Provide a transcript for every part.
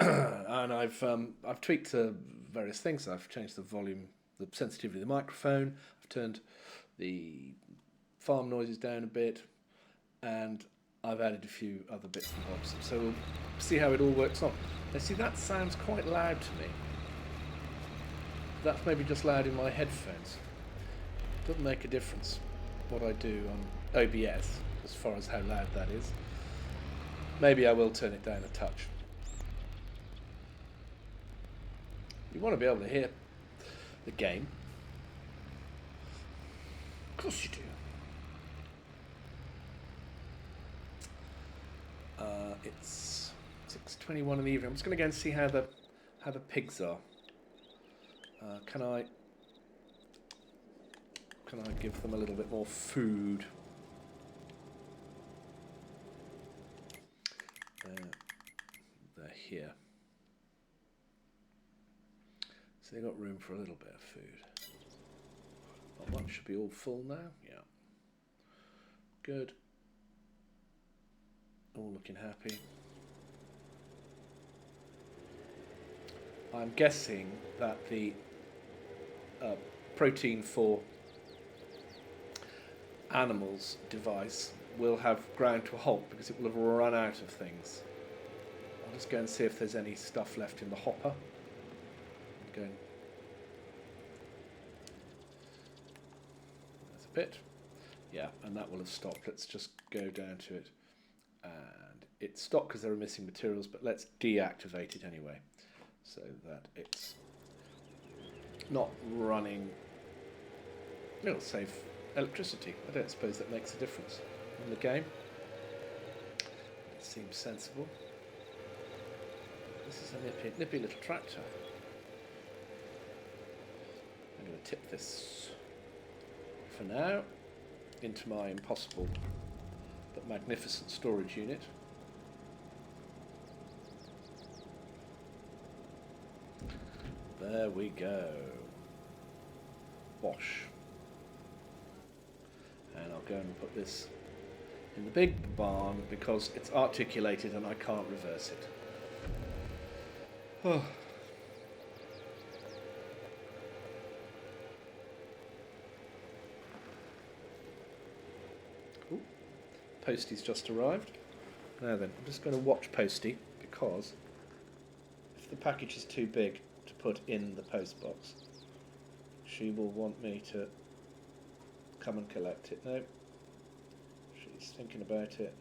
and I've tweaked various things. I've changed the volume, the sensitivity of the microphone. I've turned the farm noises down a bit, and I've added a few other bits and bobs. So we'll see how it all works on. Now, see, that sounds quite loud to me. That's maybe just loud in my headphones. Doesn't make a difference what I do on OBS as far as how loud that is. Maybe I will turn it down a touch. You want to be able to hear the game. Of course you do. It's 6:21 in the evening. I'm just going to go and see how the pigs are. Can I give them a little bit more food? They're here. So they've got room for a little bit of food. That one should be all full now. Yeah. Good. All looking happy. I'm guessing that the protein for animals device will have ground to a halt because it will have run out of things. I'll just go and see if there's any stuff left in the hopper. There's a bit. Yeah, and that will have stopped. Let's just go down to it. And it stopped because there were missing materials, but let's deactivate it anyway, so that it's not running. It'll save electricity. I don't suppose that makes a difference in the game. It seems sensible. This is a nippy little tractor. I'm going to tip this for now into my impossible but magnificent storage unit. There we go. Wash. And I'll go and put this in the big barn because it's articulated and I can't reverse it. Oh. Ooh. Posty's just arrived. Now then, I'm just going to watch Posty because if the package is too big to put in the post box, she will want me to come and collect it. No, she's thinking about it.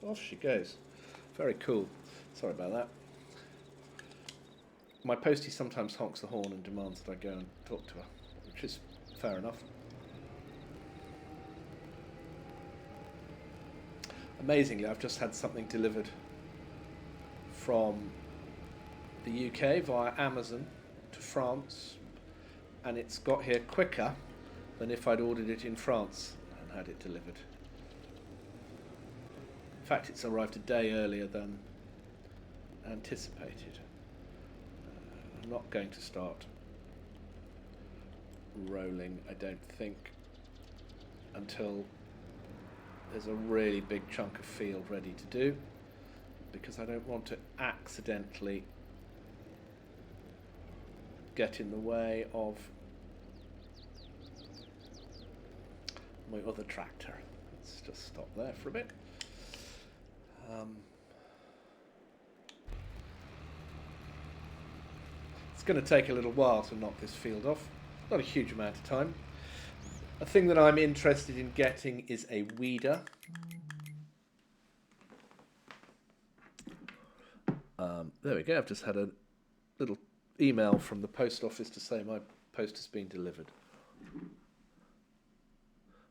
Off she goes. Very cool. Sorry about that. My Postie sometimes honks the horn and demands that I go and talk to her, which is fair enough. Amazingly, I've just had something delivered from the UK via Amazon to France, and it's got here quicker than if I'd ordered it in France and had it delivered. In fact, it's arrived a day earlier than anticipated. I'm not going to start rolling, I don't think, until there's a really big chunk of field ready to do, because I don't want to accidentally get in the way of my other tractor. Let's just stop there for a bit. It's going to take a little while to knock this field off. Not a huge amount of time. A thing that I'm interested in getting is a weeder. There we go. I've just had a little email from the post office to say my post has been delivered.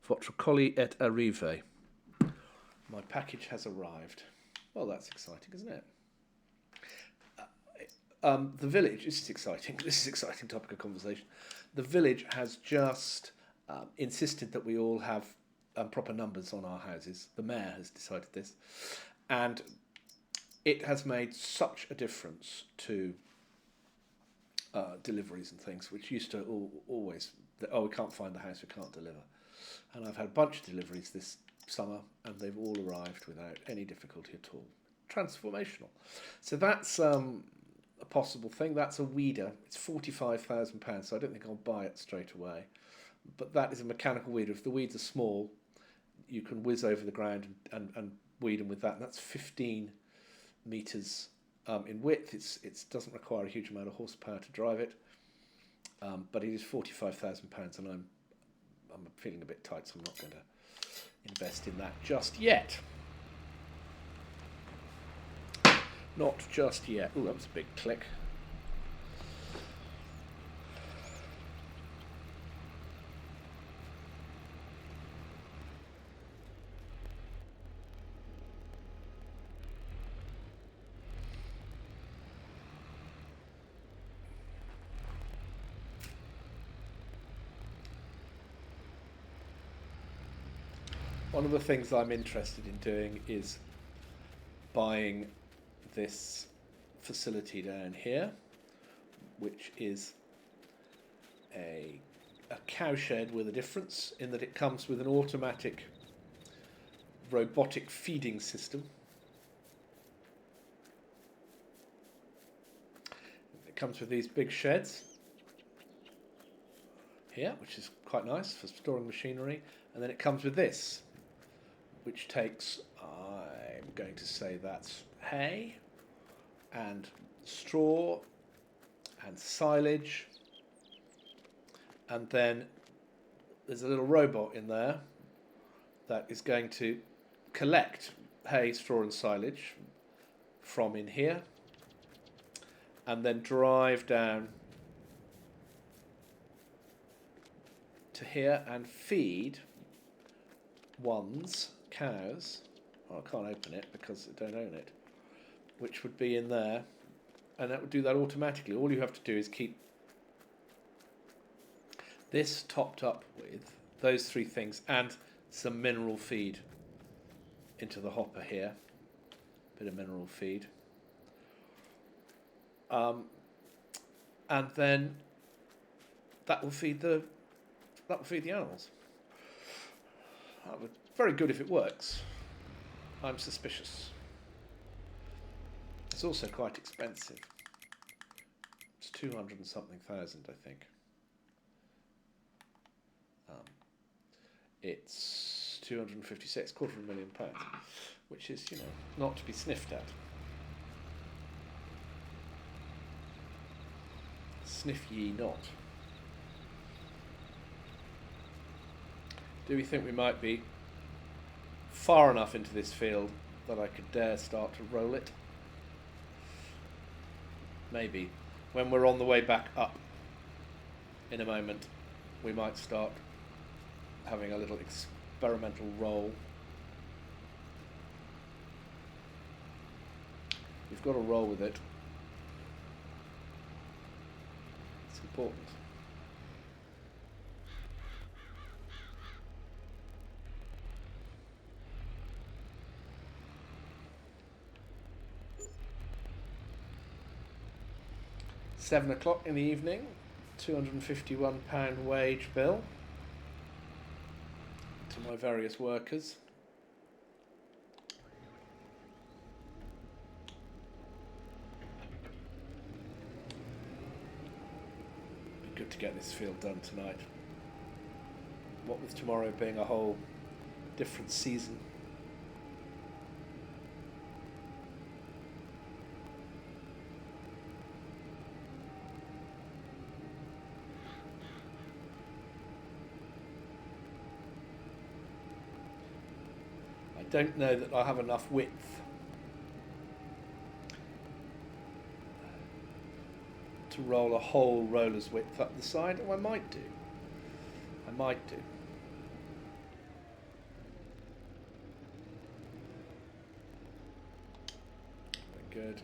Votre colis est arrivé. My package has arrived. Well, that's exciting, isn't it? The village, this is exciting. This is an exciting topic of conversation. The village has just insisted that we all have proper numbers on our houses. The mayor has decided this. And it has made such a difference to deliveries and things, which used to always, we can't find the house, we can't deliver. And I've had a bunch of deliveries this summer, and they've all arrived without any difficulty at all. transformational. So that's a possible thing. That's a weeder. It's £45,000, so I don't think I'll buy it straight away. But that is a mechanical weeder. If the weeds are small, you can whiz over the ground and weed them with that. And that's 15 metres in width. It doesn't require a huge amount of horsepower to drive it, but it is £45,000, and I'm feeling a bit tight, so I'm not going to invest in that just yet. Not just yet. Oh, that was a big click. One of the things I'm interested in doing is buying this facility down here, which is a cowshed with a difference in that it comes with an automatic robotic feeding system. It comes with these big sheds here, which is quite nice for storing machinery, and then it comes with this, which takes, I'm going to say that's hay and straw and silage, and then there's a little robot in there that is going to collect hay, straw and silage from in here and then drive down to here and feed one's cows. Oh, I can't open it because I don't own it, which would be in there, and that would do that automatically. All you have to do is keep this topped up with those three things and some mineral feed into the hopper here. Bit of mineral feed. And then that will feed the animals. That would very good if it works. I'm suspicious. It's also quite expensive. It's 200 and something thousand, I think. It's 256, £250,000, which is, not to be sniffed at. Sniff ye not. Do we think we might be far enough into this field that I could dare start to roll it? Maybe. When we're on the way back up in a moment, we might start having a little experimental roll. We've got to roll with it. It's important. £7 in the evening, £251 wage bill to my various workers. Be good to get this field done tonight. What with tomorrow being a whole different season. I don't know that I have enough width to roll a whole roller's width up the side. Oh, I might do. Very good.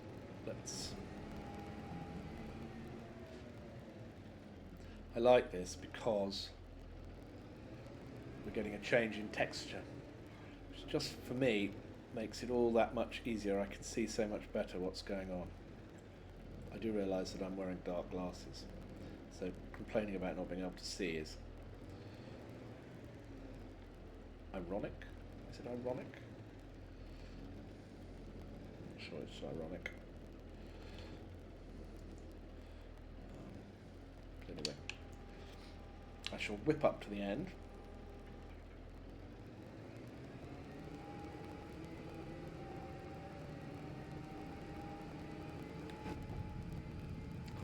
I like this because we're getting a change in texture. Just for me, makes it all that much easier. I can see so much better what's going on. I do realise that I'm wearing dark glasses, so complaining about not being able to see is ironic. Is it ironic? Sure, it's ironic. Anyway, I shall whip up to the end.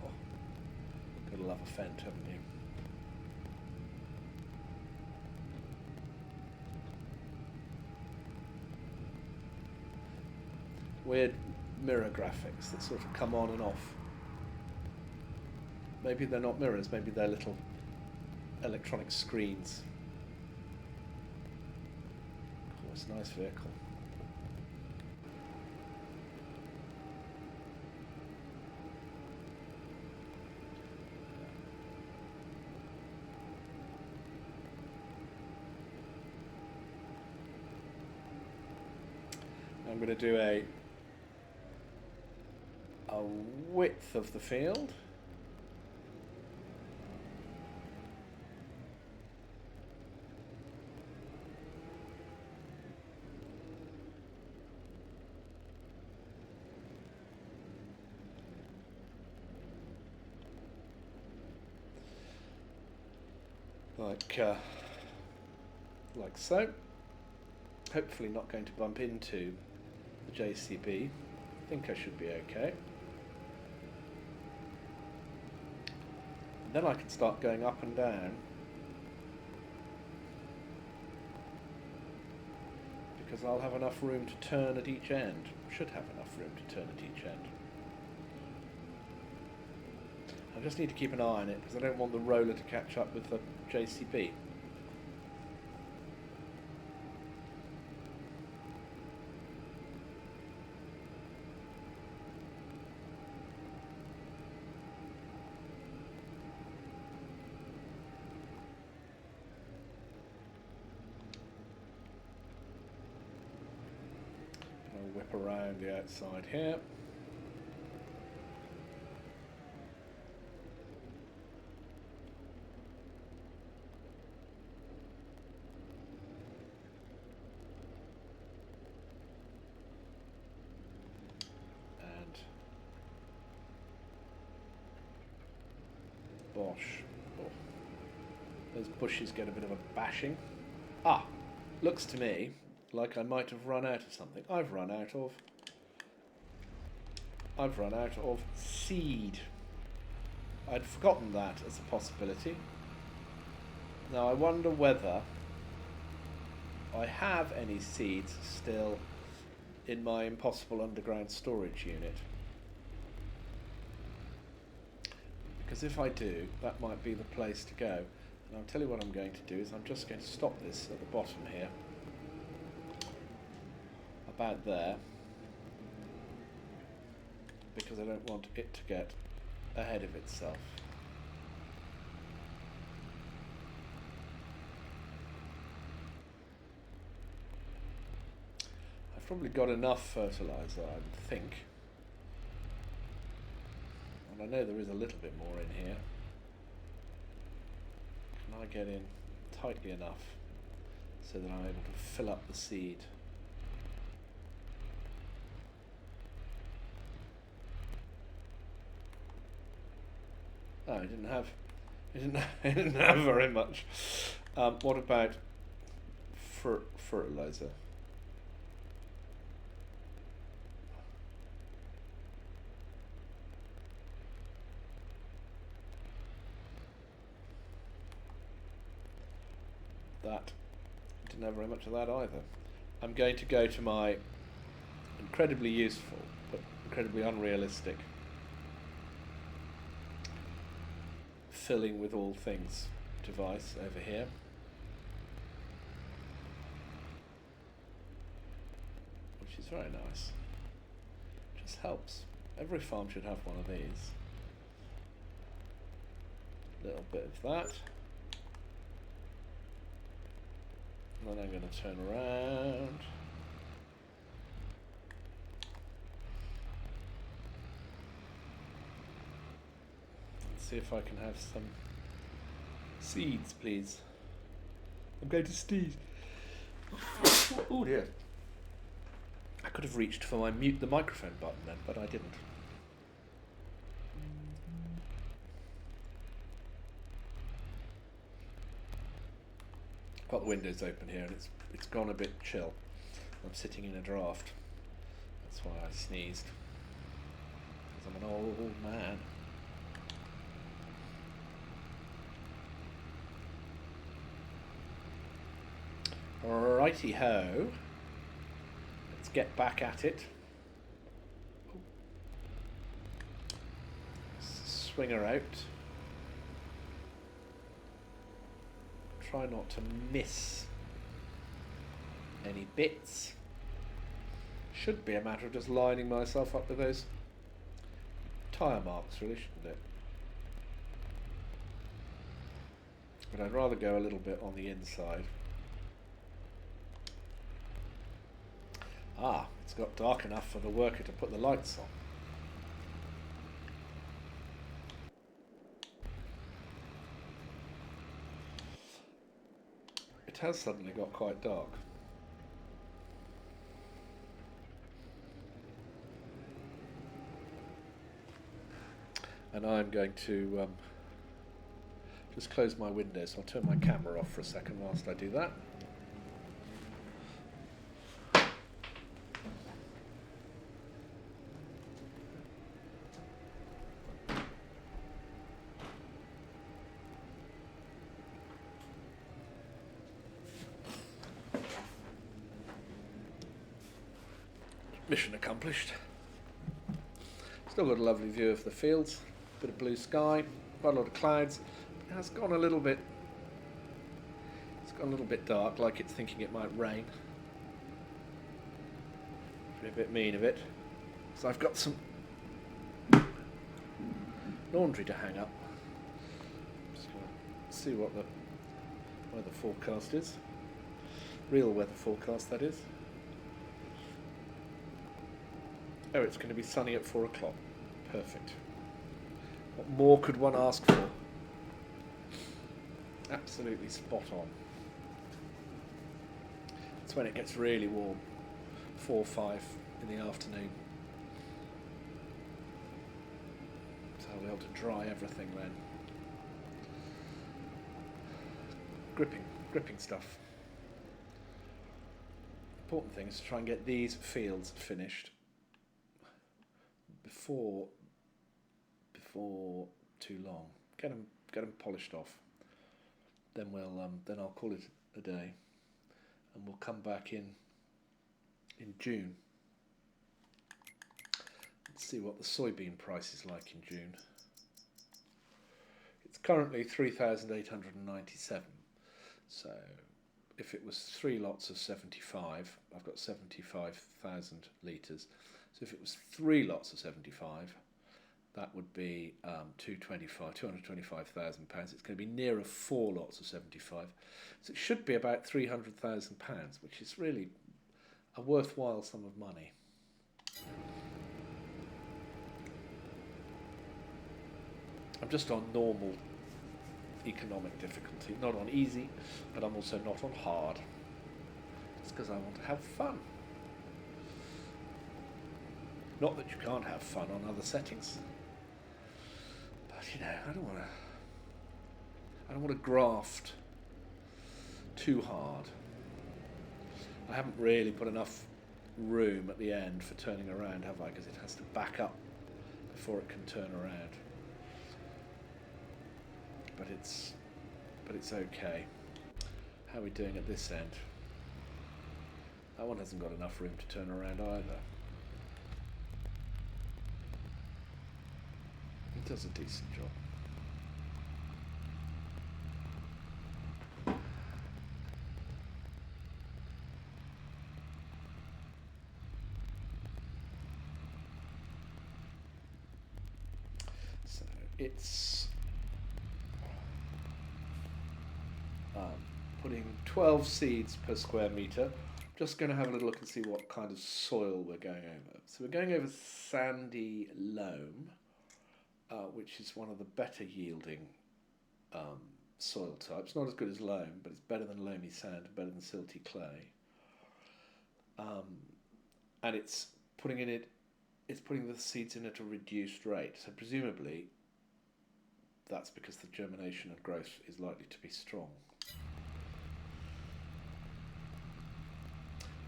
Oh, gotta love a fent, haven't you? Weird mirror graphics that sort of come on and off. Maybe they're not mirrors, maybe they're little electronic screens. Oh, it's a nice vehicle. I'm going to do a width of the field. Like so. Hopefully not going to bump into the JCB. I think I should be okay. And then I can start going up and down, because I'll have enough room to turn at each end. Should have enough room to turn at each end. I just need to keep an eye on it because I don't want the roller to catch up with the JCB. I'll whip around the outside here. Bosh. Oh. Those bushes get a bit of a bashing. Ah, looks to me like I might have run out of something. I've run out of seed. I'd forgotten that as a possibility. Now I wonder whether I have any seeds still in my impossible underground storage unit. Because if I do, that might be the place to go. And I'll tell you what I'm going to do is I'm just going to stop this at the bottom here. About there. Because I don't want it to get ahead of itself. I've probably got enough fertilizer, I would think. I know there is a little bit more in here. Can I get in tightly enough so that I'm able to fill up the seed? Oh, I didn't have very much. What about fertilizer? That didn't have very much of that either. I'm going to go to my incredibly useful but incredibly unrealistic filling with all things device over here. Which is very nice. Just helps. Every farm should have one of these. A little bit of that. And then I'm going to turn around. Let's see if I can have some seeds, please. I'm going to sneeze. Oh dear. I could have reached for my mute the microphone button then, but I didn't. Got the windows open here and it's gone a bit chill. I'm sitting in a draft. That's why I sneezed. Because I'm an old man. Righty ho. Let's get back at it. Swing her out. Try not to miss any bits. Should be a matter of just lining myself up with those tyre marks, really, shouldn't it? But I'd rather go a little bit on the inside. Ah, it's got dark enough for the worker to put the lights on. It has suddenly got quite dark. And I'm going to just close my window, so I'll turn my camera off for a second whilst I do that. Mission accomplished. Still got a lovely view of the fields, bit of blue sky, quite a lot of clouds. It has gone a little bit. It's gone a little bit dark, like it's thinking it might rain. Be a bit mean of it. So I've got some laundry to hang up. Just gonna see what the weather forecast is. Real weather forecast, that is. Oh, it's going to be sunny at 4 o'clock. Perfect. What more could one ask for? Absolutely spot on. It's when it gets really warm. 4 or 5 in the afternoon. So I'll be able to dry everything then. Gripping stuff. Important thing is to try and get these fields finished before too long. Get them polished off. Then I'll call it a day, and we'll come back in June. Let's see what the soybean price is like in June. It's currently 3,897. So if it was 3 lots of 75, I've got 75,000 litres. So if it was 3 lots of 75, that would be 225,000 pounds. It's going to be nearer 4 lots of 75. So it should be about 300,000 pounds, which is really a worthwhile sum of money. I'm just on normal economic difficulty, not on easy, but I'm also not on hard. It's because I want to have fun. Not that you can't have fun on other settings, but you know, I don't want to graft too hard. I haven't really put enough room at the end for turning around, have I? Because it has to back up before it can turn around. But it's okay. How are we doing at this end? That one hasn't got enough room to turn around either. It does a decent job. So it's putting 12 seeds per square metre. Just going to have a little look and see what kind of soil we're going over. So we're going over sandy loam, which is one of the better yielding soil types. Not as good as loam, but it's better than loamy sand, better than silty clay. and it's putting the seeds in at a reduced rate. So presumably that's because the germination and growth is likely to be strong.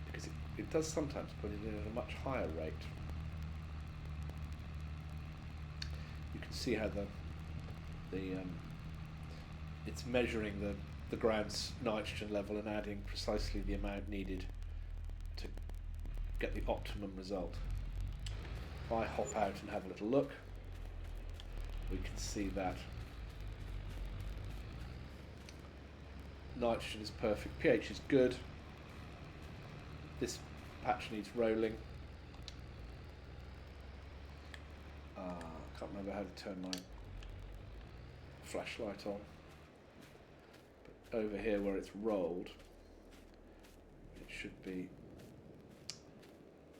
Because it does sometimes put it in at a much higher rate. You can see how it's measuring the ground's nitrogen level and adding precisely the amount needed to get the optimum result. If I hop out and have a little look, we can see that nitrogen is perfect, pH is good, this patch needs rolling. I can't remember how to turn my flashlight on, but over here where it's rolled, it should be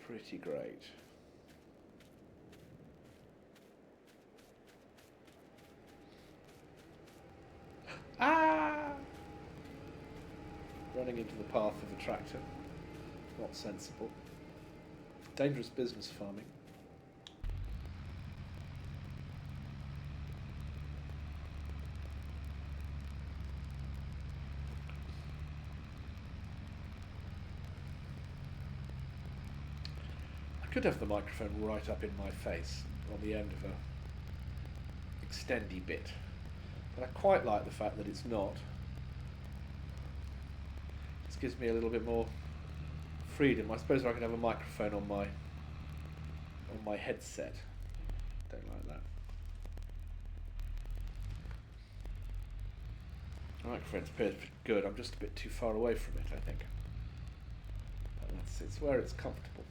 pretty great. Ah! Running into the path of a tractor. Not sensible. Dangerous business, farming. I could have the microphone right up in my face on the end of a extendy bit, but I quite like the fact that it's not. This gives me a little bit more freedom. I suppose I could have a microphone on my headset. Don't like that. The microphone appears pretty good. I'm just a bit too far away from it, I think. But it's where it's comfortable.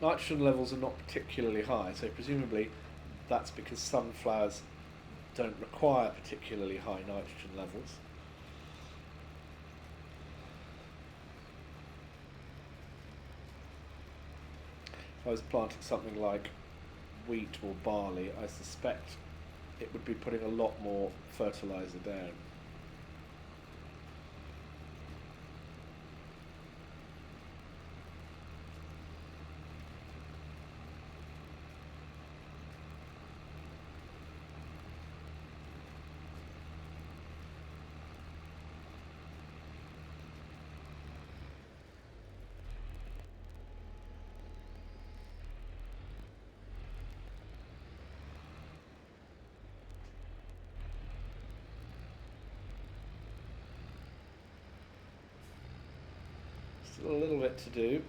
Nitrogen levels are not particularly high, so presumably that's because sunflowers don't require particularly high nitrogen levels. If I was planting something like wheat or barley, I suspect it would be putting a lot more fertilizer down. Still a little bit to do.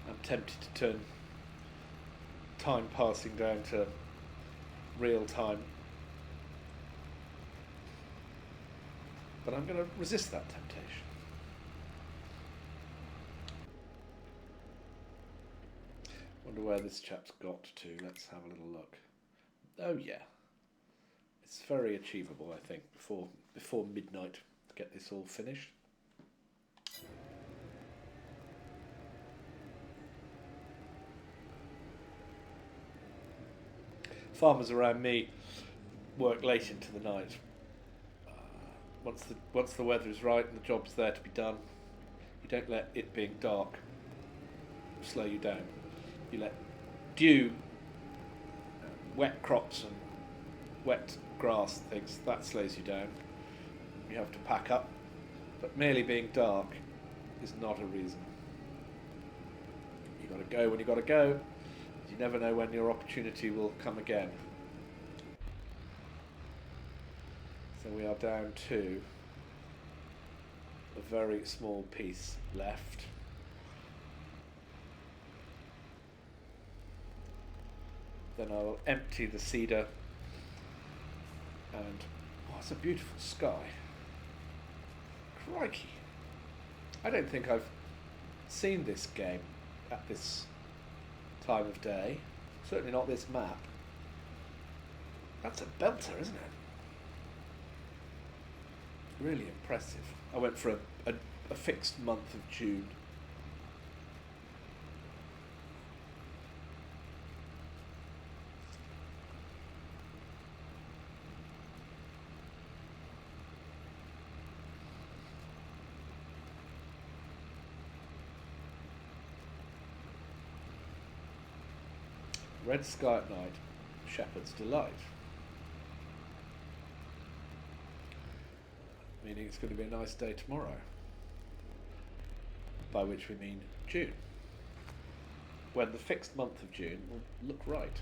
I'm tempted to turn time passing down to real time, but I'm going to resist that temptation. Wonder where this chap's got to. Let's have a little look. Oh yeah, it's very achievable, I think, before midnight to get this all finished. Farmers around me work late into the night. Once the weather is right and the job's there to be done, you don't let it being dark slow you down. You let dew, wet crops and wet grass and things, that slows you down. You have to pack up, but merely being dark is not a reason. You got to go when you got to go. You never know when your opportunity will come again. So we are down to a very small piece left. Then I'll empty the seeder And it's a beautiful sky. Crikey. I don't think I've seen this game at this time of day. Certainly not this map. That's a belter, isn't it? Really impressive. I went for a fixed month of June. Red sky at night, shepherd's delight. Meaning it's going to be a nice day tomorrow. By which we mean June. When the fixed month of June will look right.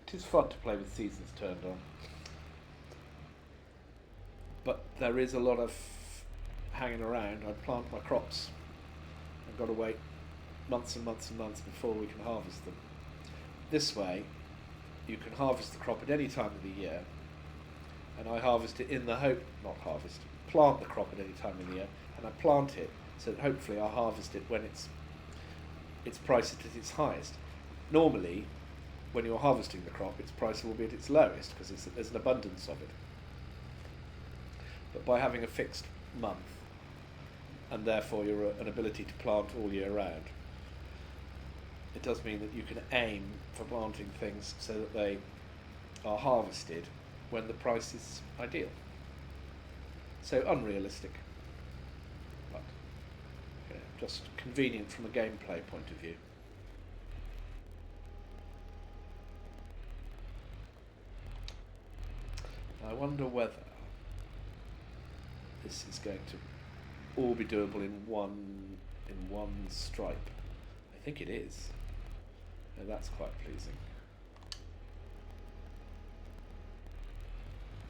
It is fun to play with seasons turned on. But there is a lot of hanging around. I plant my crops. I've got to wait months and months and months before we can harvest them. This way, you can harvest the crop at any time of the year, and I harvest it in the hope, plant the crop at any time of the year, and I plant it so that hopefully I'll harvest it when it's priced at its highest. Normally, when you're harvesting the crop, its price will be at its lowest because there's an abundance of it. But by having a fixed month, and therefore an ability to plant all year round, it does mean that you can aim for planting things so that they are harvested when the price is ideal. So unrealistic, but just convenient from a gameplay point of view. I wonder whether this is going to all be doable in one stripe. I think it is. And that's quite pleasing.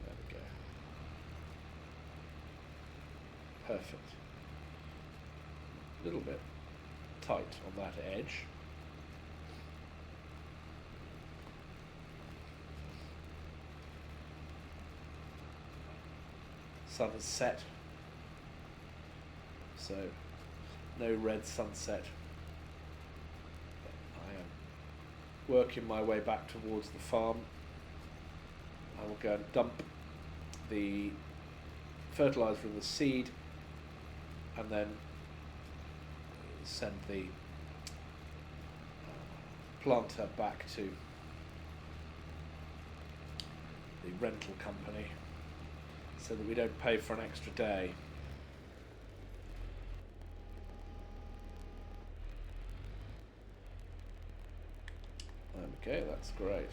There we go. Perfect. A little bit tight on that edge. Sun has set, so no red sunset. I am working my way back towards the farm. I will go and dump the fertiliser and the seed, and then send the planter back to the rental company, so that we don't pay for an extra day. Okay, that's great.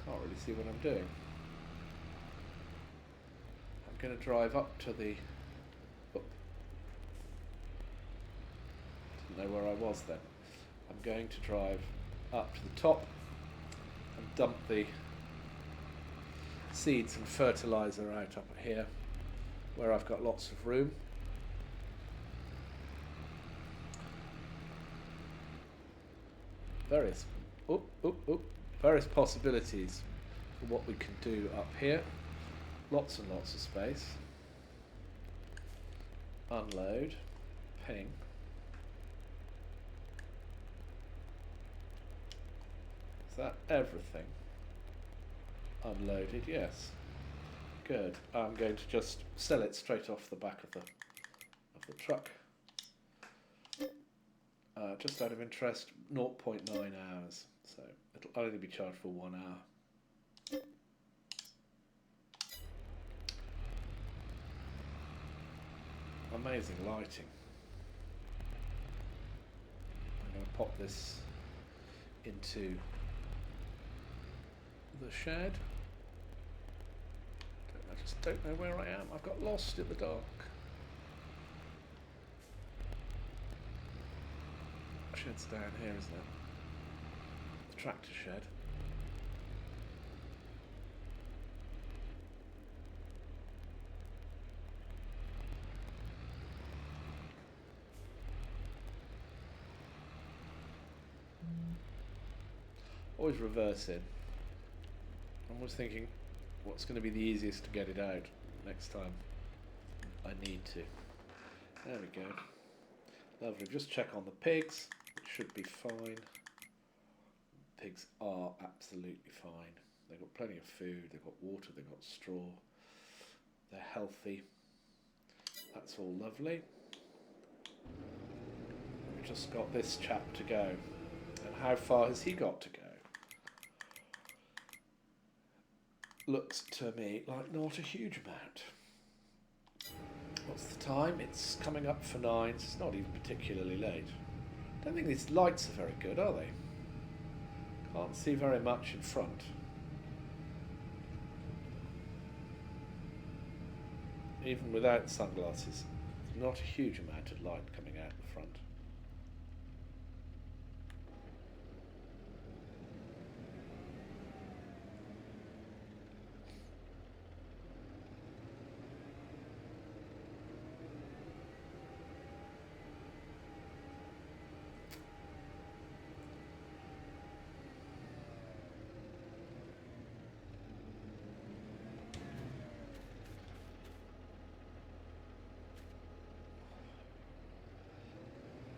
Can't really see what I'm doing. I'm going to drive up to the... Didn't know where I was then. I'm going to drive up to the top and dump the seeds and fertiliser out up here, where I've got lots of room. Various possibilities for what we can do up here. Lots and lots of space. Unload, ping. Is that everything? Unloaded, yes. Good. I'm going to just sell it straight off the back of the truck. Just out of interest, 0.9 hours. So it'll only be charged for 1 hour. Amazing lighting. I'm going to pop this into the shed. I just don't know where I am. I've got lost in the dark. shed's down here, isn't it? The tractor shed. Always reversing. I'm always thinking, what's going to be the easiest to get it out next time I need to. There we go. Lovely. Just check on the pigs. It should be fine. Pigs are absolutely fine. They've got plenty of food, they've got water, they've got straw. They're healthy. That's all lovely. We've just got this chap to go. And how far has he got to go? Looks to me like not a huge amount. What's the time? It's coming up for 9, so it's not even particularly late. Don't think these lights are very good, are they? Can't see very much in front. Even without sunglasses, not a huge amount of light coming out the front.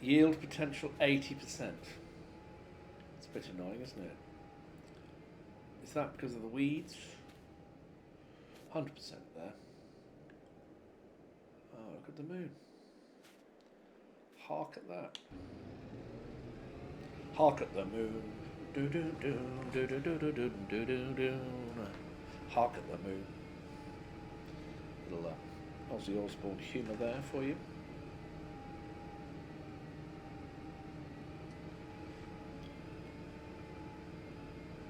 Yield potential 80%. It's a bit annoying, isn't it? Is that because of the weeds? 100% there. Oh, look at the moon. Hark at that. Hark at the moon. Do do do do do do do do do do do. Hark at the moon. Little Ozzy Osbourne humour there for you.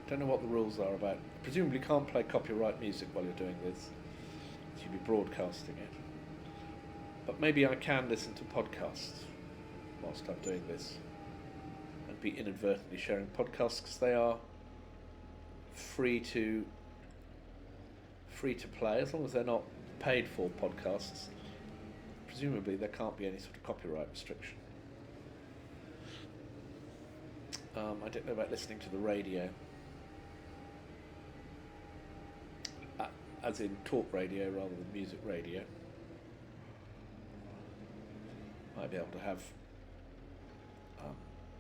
Don't know what the rules are about. Presumably can't play copyright music while you're doing this. You'll be broadcasting it. But maybe I can listen to podcasts whilst I'm doing this and be inadvertently sharing podcasts because they are free to play as long as they're not paid for podcasts. Presumably there can't be any sort of copyright restriction. I don't know about listening to the radio. As in talk radio rather than music radio. Might be able to have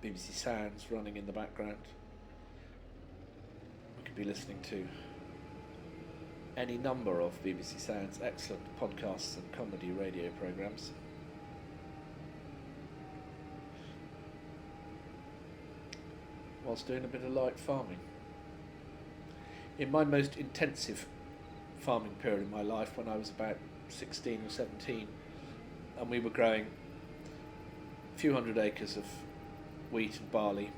BBC Sounds running in the background. We could be listening to any number of BBC Sounds excellent podcasts and comedy radio programmes. Whilst doing a bit of light farming. In my most intensive farming period in my life, when I was about 16 or 17, and we were growing a few hundred acres of wheat and barley,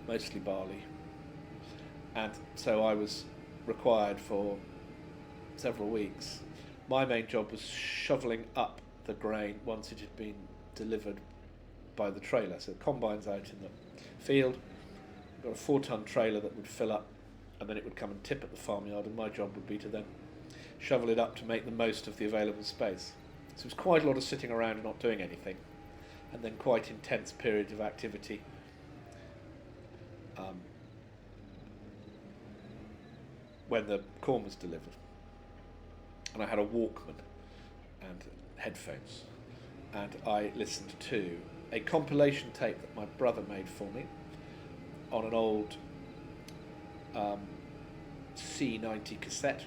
mostly barley, and so I was required for several weeks. My main job was shoveling up the grain once it had been delivered by the trailer. So the combine's out in the field, we've got a 4-ton trailer that would fill up, and then it would come and tip at the farmyard, and my job would be to then shovel it up to make the most of the available space. So it was quite a lot of sitting around and not doing anything, and then quite intense periods of activity. When the corn was delivered. And I had a Walkman and headphones, and I listened to a compilation tape that my brother made for me on an old C90 cassette.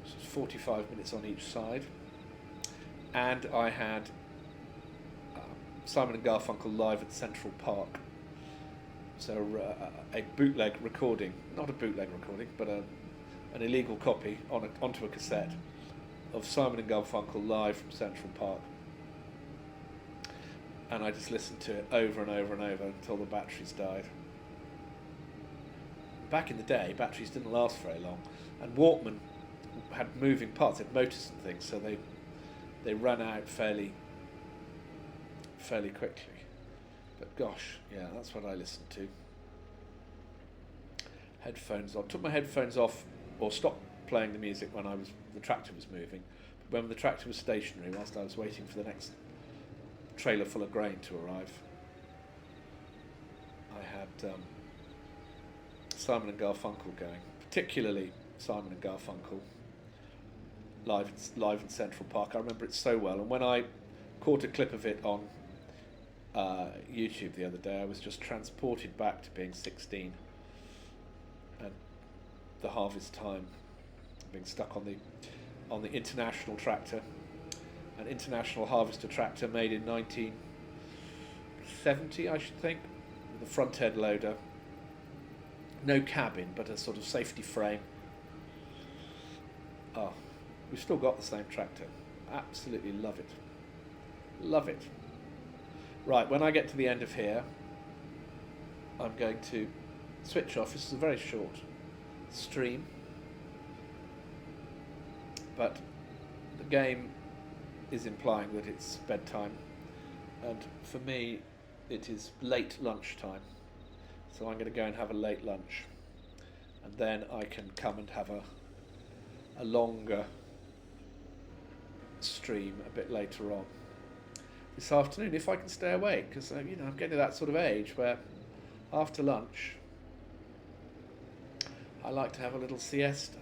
So it's 45 minutes on each side, and I had Simon and Garfunkel live at Central Park. So a bootleg recording, not a bootleg recording, but an illegal copy onto a cassette of Simon and Garfunkel live from Central Park. And I just listened to it over and over and over until the batteries died. Back in the day, batteries didn't last very long, and Walkman had moving parts, had motors and things, so they ran out fairly fairly quickly. But gosh, yeah, that's what I listened to. Headphones on. Took my headphones off or stopped playing the music when the tractor was moving. But when the tractor was stationary, whilst I was waiting for the next trailer full of grain to arrive, I had Simon and Garfunkel going, particularly Simon and Garfunkel live in Central Park. I remember it so well, and when I caught a clip of it on YouTube the other day, I was just transported back to being 16 and the harvest time, being stuck on the international tractor, an international harvester tractor made in 1970, I should think, with a front head loader, no cabin but a sort of safety frame. Oh, we've still got the same tractor. Absolutely love it. Love it. Right, when I get to the end of here, I'm going to switch off. This is a very short stream, but the game is implying that it's bedtime, and for me it is late lunchtime, so I'm going to go and have a late lunch, and then I can come and have a longer stream a bit later on this afternoon, if I can stay awake, because I'm getting to that sort of age where after lunch I like to have a little siesta.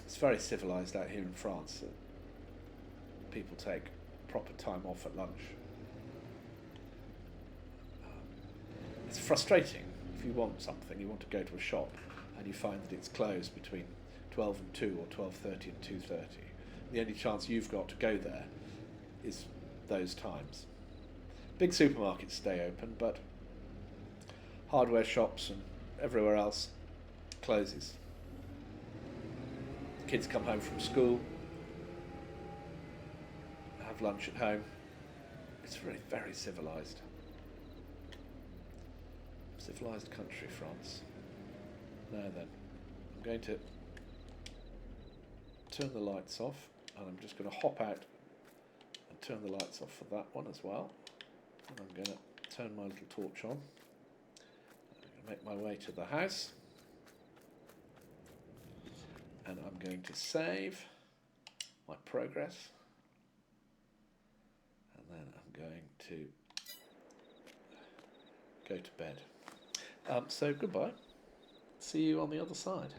It's very civilised out here in France. People take proper time off at lunch. It's frustrating if you want something, you want to go to a shop and you find that it's closed between 12 and 2 or 12:30 and 2:30. The only chance you've got to go there is those times. Big supermarkets stay open, but hardware shops and everywhere else closes. Kids come home from school, have lunch at home. It's really very civilised. Civilised country, France. Now then, I'm going to turn the lights off, and I'm just going to hop out and turn the lights off for that one as well. And I'm going to turn my little torch on. I'm going to make my way to the house, and I'm going to save my progress, and then I'm going to go to bed. So goodbye. See you on the other side.